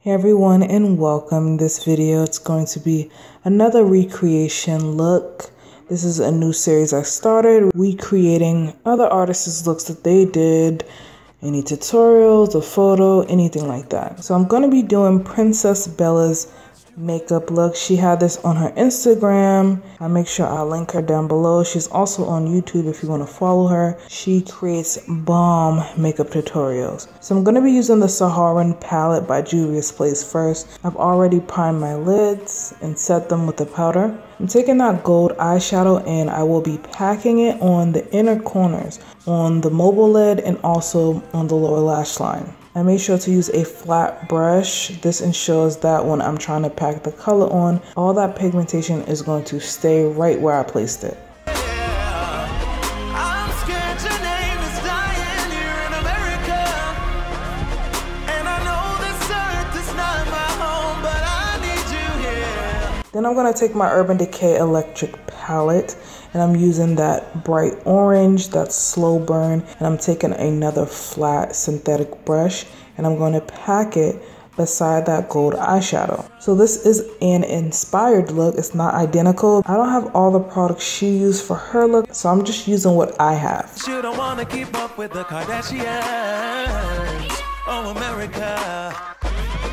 Hey everyone, and welcome. This video, it's going to be another recreation look. This is a new series I started, recreating other artists' looks that they did, any tutorials, a photo, anything like that. So I'm going to be doing Princess Bella's makeup look. She had this on her Instagram. I'll make sure I'll link her down below. She's also on YouTube if you want to follow her. She creates bomb makeup tutorials. So I'm going to be using the Saharan palette by Juvias first. I've already primed my lids and set them with the powder. I'm taking that gold eyeshadow and I will be packing it on the inner corners, on the mobile lid and also on the lower lash line. I made sure to use a flat brush. This ensures that when I'm trying to pack the color on, all that pigmentation is going to stay right where I placed it. Then I'm going to take my Urban Decay Electric palette and I'm using that bright orange, that slow burn, and I'm taking another flat synthetic brush and I'm going to pack it beside that gold eyeshadow. So this is an inspired look. It's not identical. I don't have all the products she used for her look, so I'm just using what I have. You don't want to keep up with the Kardashians. Oh, America.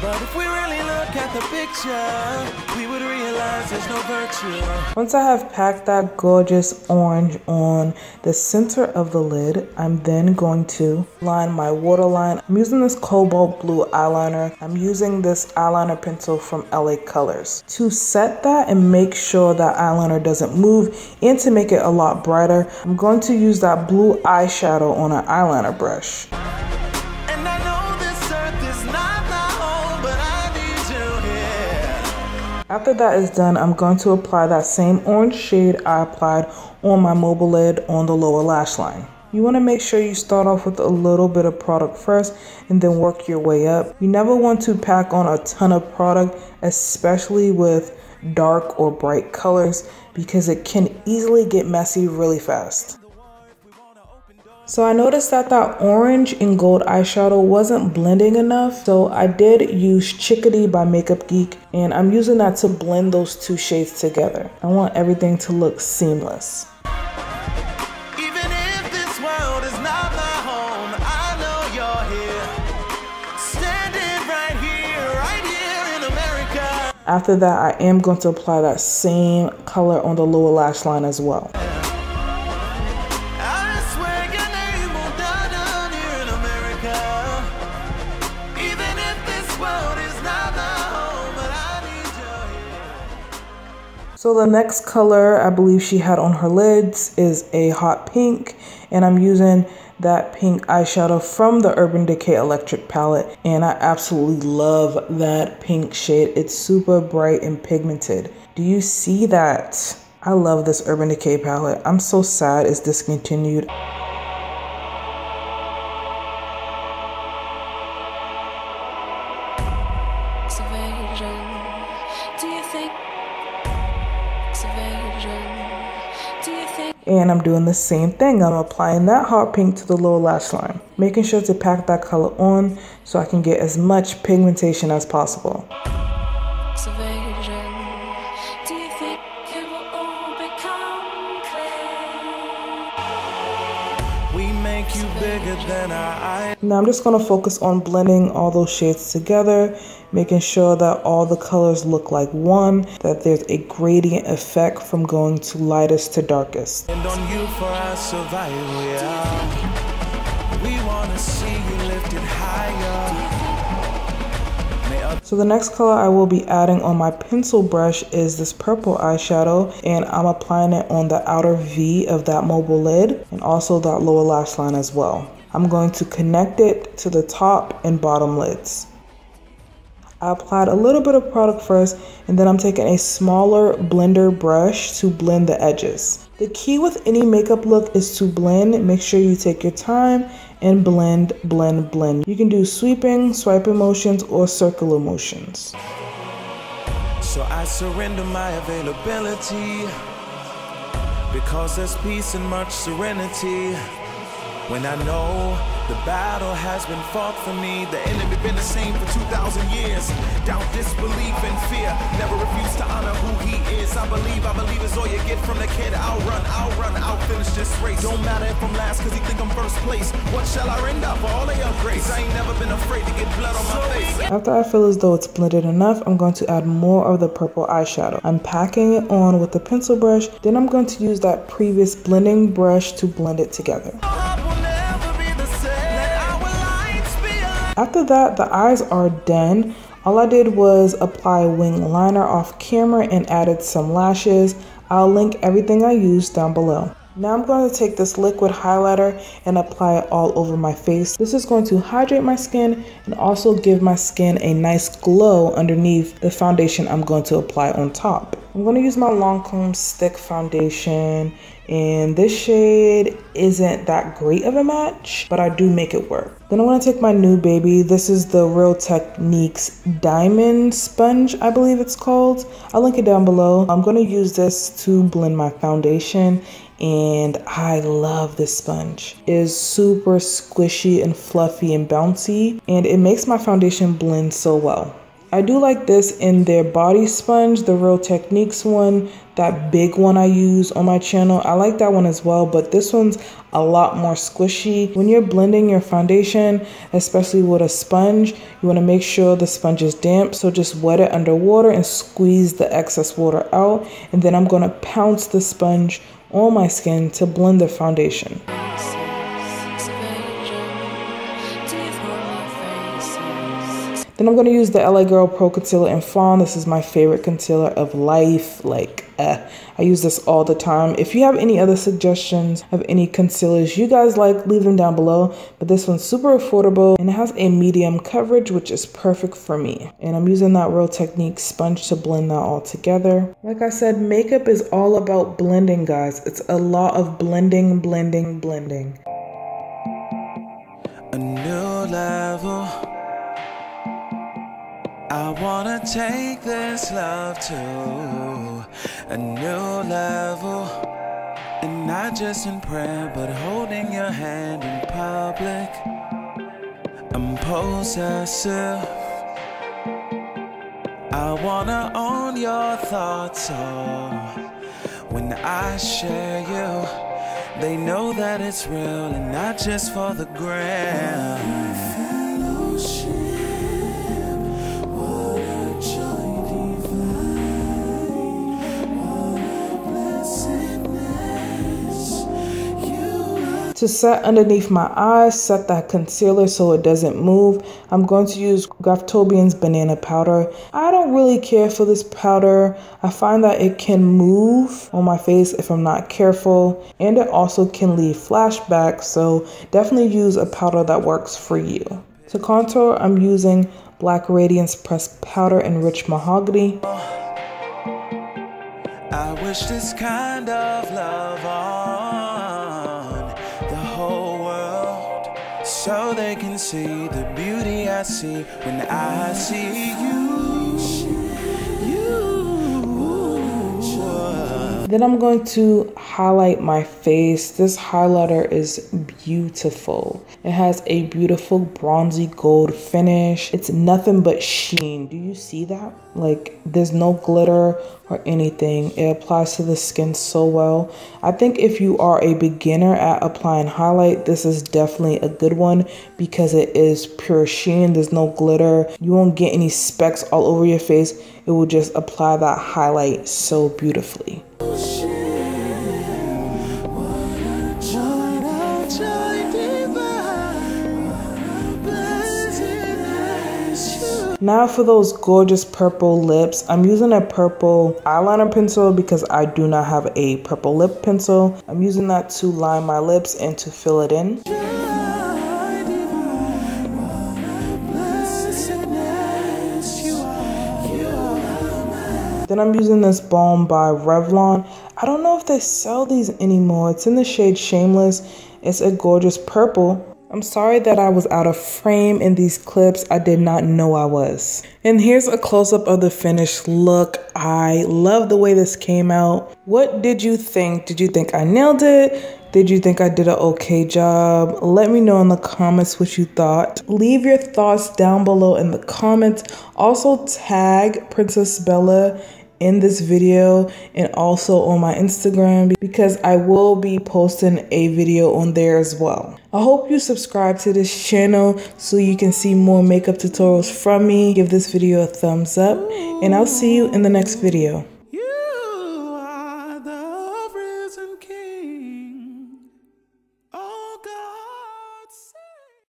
But if we really look at the picture, we would realize there's no virtue. Once I have packed that gorgeous orange on the center of the lid, I'm then going to line my waterline. I'm using this cobalt blue eyeliner. I'm using this eyeliner pencil from LA Colors. To set that and make sure that eyeliner doesn't move and to make it a lot brighter, I'm going to use that blue eyeshadow on an eyeliner brush. After that is done, I'm going to apply that same orange shade I applied on my mobile lid on the lower lash line. You want to make sure you start off with a little bit of product first and then work your way up. You never want to pack on a ton of product, especially with dark or bright colors, because it can easily get messy really fast. So I noticed that that orange and gold eyeshadow wasn't blending enough. So I did use Chickadee by Makeup Geek and I'm using that to blend those two shades together. I want everything to look seamless. Even if this world is not my home, I know you're here. Standing right here in America. After that, I am going to apply that same color on the lower lash line as well. So the next color I believe she had on her lids is a hot pink, and I'm using that pink eyeshadow from the Urban Decay Electric palette, and I absolutely love that pink shade. It's super bright and pigmented. Do you see that? I love this Urban Decay palette. I'm so sad it's discontinued. And I'm doing the same thing. I'm applying that hot pink to the lower lash line, making sure to pack that color on so I can get as much pigmentation as possible. Now I'm just going to focus on blending all those shades together, making sure that all the colors look like one, that there's a gradient effect from going to lightest to darkest. And on you for our survival, yeah. We want to see you lifted higher. So the next color I will be adding on my pencil brush is this purple eyeshadow, and I'm applying it on the outer V of that mobile lid and also that lower lash line as well. I'm going to connect it to the top and bottom lids. I applied a little bit of product first, and then I'm taking a smaller blender brush to blend the edges. The key with any makeup look is to blend. Make sure you take your time and blend, blend, blend. You can do sweeping, swiping motions, or circular motions. So I surrender my availability, because there's peace and much serenity. When I know the battle has been fought for me, the enemy been the same for 2,000 years. I believe it's all you get from the kid. I'll run, I'll finish this race. Don't matter if I'm last, cause he think I'm first place. What shall I render for all of your grace? I ain't never been afraid to get blood on my face. After I feel as though it's blended enough, I'm going to add more of the purple eyeshadow. I'm packing it on with the pencil brush, then I'm going to use that previous blending brush to blend it together. After that, the eyes are done. All I did was apply wing liner off camera and added some lashes. I'll link everything I used down below. Now I'm going to take this liquid highlighter and apply it all over my face. This is going to hydrate my skin and also give my skin a nice glow underneath the foundation I'm going to apply on top. I'm going to use my Lancôme stick foundation, and this shade isn't that great of a match, but I do make it work. Then I'm going to take my new baby. This is the Real Techniques Diamond Sponge, I believe it's called. I'll link it down below. I'm going to use this to blend my foundation, and I love this sponge. It is super squishy and fluffy and bouncy, and it makes my foundation blend so well. I do like this in their body sponge, the Real Techniques one, that big one I use on my channel. I like that one as well, but this one's a lot more squishy. When you're blending your foundation, especially with a sponge, you want to make sure the sponge is damp, so just wet it under water and squeeze the excess water out, and then I'm going to pounce the sponge on my skin to blend the foundation. Then I'm going to use the LA Girl Pro Concealer in Fawn. This is my favorite concealer of life. I use this all the time. If you have any other suggestions of any concealers you guys like, leave them down below. But this one's super affordable and it has a medium coverage, which is perfect for me. And I'm using that Real Techniques sponge to blend that all together. Like I said, makeup is all about blending, guys. It's a lot of blending, blending, blending. A new level. I wanna take this love to a new level, and not just in prayer, but holding your hand in public. I'm possessive. I wanna own your thoughts, oh. When I share you, they know that it's real and not just for the gram. To set underneath my eyes, set that concealer so it doesn't move, I'm going to use Graftobian's banana powder. I don't really care for this powder. I find that it can move on my face if I'm not careful, and it also can leave flashbacks, so definitely use a powder that works for you. To contour, I'm using Black Radiance Pressed Powder in Rich Mahogany. I wish this kind of love on the whole world, so they can see the beauty I see when I see you. Then I'm going to highlight my face. This highlighter is beautiful. It has a beautiful bronzy gold finish. It's nothing but sheen. Do you see that? Like, there's no glitter or anything. It applies to the skin so well. I think if you are a beginner at applying highlight, this is definitely a good one because it is pure sheen. There's no glitter. You won't get any specks all over your face. It will just apply that highlight so beautifully. Now for those gorgeous purple lips, I'm using a purple eyeliner pencil because I do not have a purple lip pencil. I'm using that to line my lips and to fill it in. Then I'm using this Balm by Revlon. I don't know if they sell these anymore. It's in the shade Shameless. It's a gorgeous purple. I'm sorry that I was out of frame in these clips. I did not know I was. And here's a close-up of the finished look. I love the way this came out. What did you think? Did you think I nailed it? Did you think I did an okay job? Let me know in the comments what you thought. Leave your thoughts down below in the comments. Also tag Princess Bella in this video and also on my Instagram, because I will be posting a video on there as well. I hope you subscribe to this channel so you can see more makeup tutorials from me. Give this video a thumbs up and I'll see you in the next video.